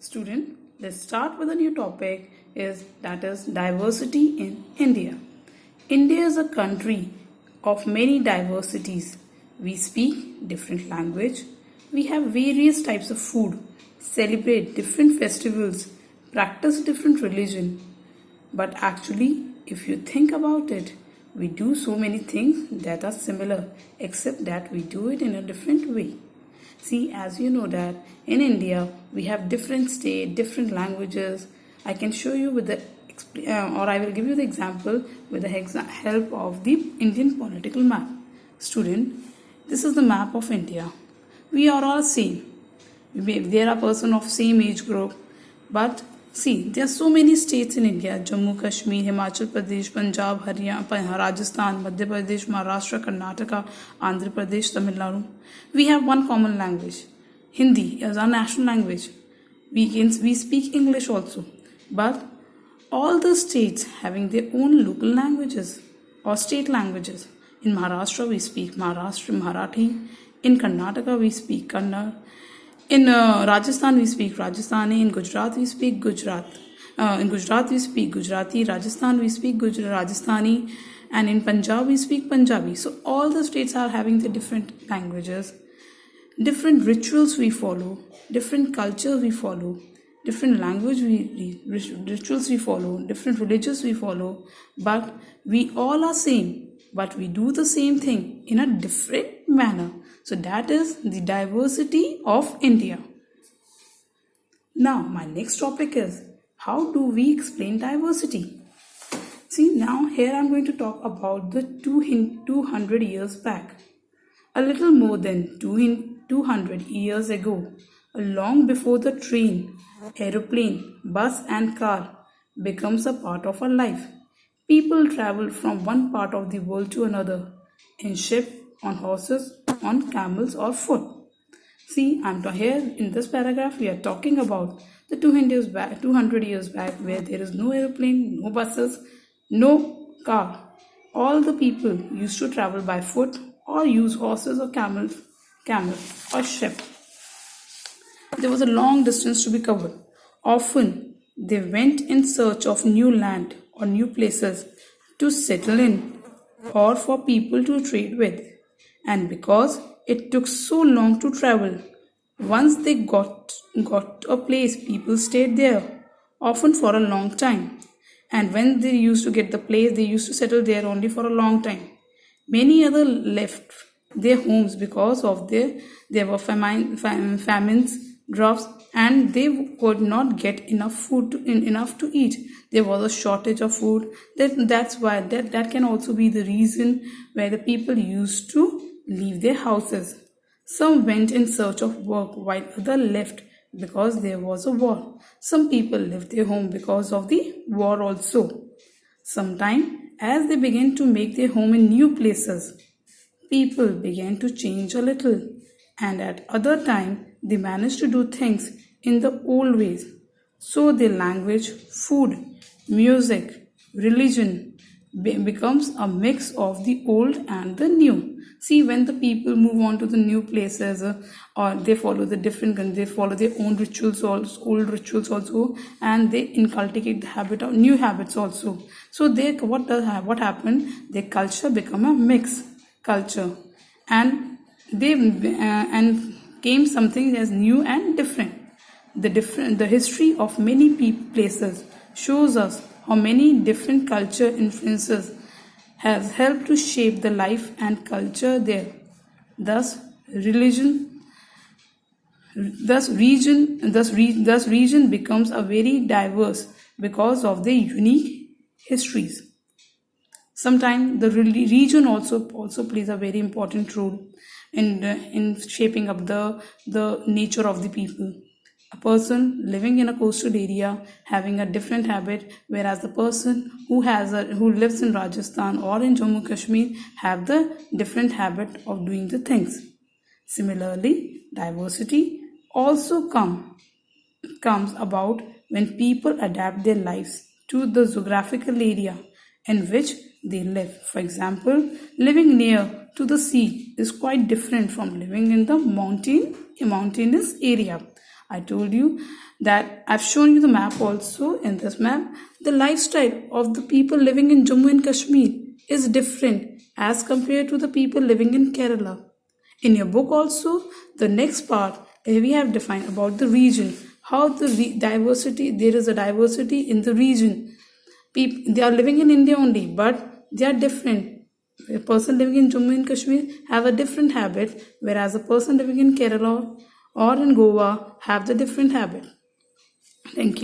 Student, let's start with a new topic that is diversity in India. India is a country of many diversities. We speak different language, we have various types of food, celebrate different festivals, practice different religion. But actually, if you think about it, we do so many things that are similar, except that we do it in a different way. See, as you know that in India we have different state, different languages. I can show you with the or I will give you the example with the help of the Indian political map. Student, this is the map of India. We are all same. There are persons of same age group, but see, there are so many states in India: Jammu, Kashmir, Himachal Pradesh, Punjab, Haryana, Rajasthan, Madhya Pradesh, Maharashtra, Karnataka, Andhra Pradesh, Tamil Nadu. We have one common language. Hindi is our national language. We speak English also. But all the states having their own local languages or state languages. In Maharashtra we speak Marathi. In Karnataka we speak Kannada. In Rajasthan we speak Rajasthani. In Gujarat we speak Gujarat. In Gujarat we speak Gujarati. Rajasthan we speak Rajasthani. And in Punjab we speak Punjabi. So all the states are having the different languages, different rituals we follow, different culture we follow, different language rituals we follow, different religions we follow. But we all are same. But we do the same thing in a different manner. So that is the diversity of India. Now, my next topic is, how do we explain diversity? See, now here I am going to talk about the 200 years back. A little more than 200 years ago, long before the train, aeroplane, bus and car becomes a part of our life, people traveled from one part of the world to another in ship, on horses, on camels or foot. See, I'm here in this paragraph we are talking about the 200 years back where there is no aeroplane, no buses, no car. All the people used to travel by foot or use horses or camel or ship. There was a long distance to be covered. Often they went in search of new land or new places to settle in or for people to trade with. And because it took so long to travel, once they got a place, people stayed there, often for a long time. And when they used to get the place, they used to settle there only for a long time. Many others left their homes because of there were famines, droughts, and they could not get enough to eat. There was a shortage of food. That's why that can also be the reason where the people used to leave their houses. Some went in search of work while others left because there was a war. Some people left their home because of the war also. Sometime as they began to make their home in new places, people began to change a little, and at other time they managed to do things in the old ways. So their language, food, music, religion becomes a mix of the old and the new. See, when the people move on to the new places or they follow they follow their own rituals also, old rituals also, and they inculcate the habit of new habits also. So what happened? Their culture become a mixed culture, and they and came something as new and different. The history of many places shows us how many different culture influences has helped to shape the life and culture there. Thus, region becomes a very diverse because of the unique histories. Sometimes the region also plays a very important role in shaping up the nature of the people. A person living in a coastal area having a different habit, whereas the person who lives in Rajasthan or in Jammu Kashmir have the different habit of doing the things. Similarly, diversity also comes about when people adapt their lives to the geographical area in which they live. For example, living near to the sea is quite different from living in the mountainous area. I told you that I've shown you the map also. In this map, the lifestyle of the people living in Jammu and Kashmir is different as compared to the people living in Kerala. In your book also, the next part, we have defined about the region, how the diversity, there is a diversity in the region. People, they are living in India only, but they are different. A person living in Jammu and Kashmir have a different habit, whereas a person living in Kerala or in Goa have the different habit. Thank you.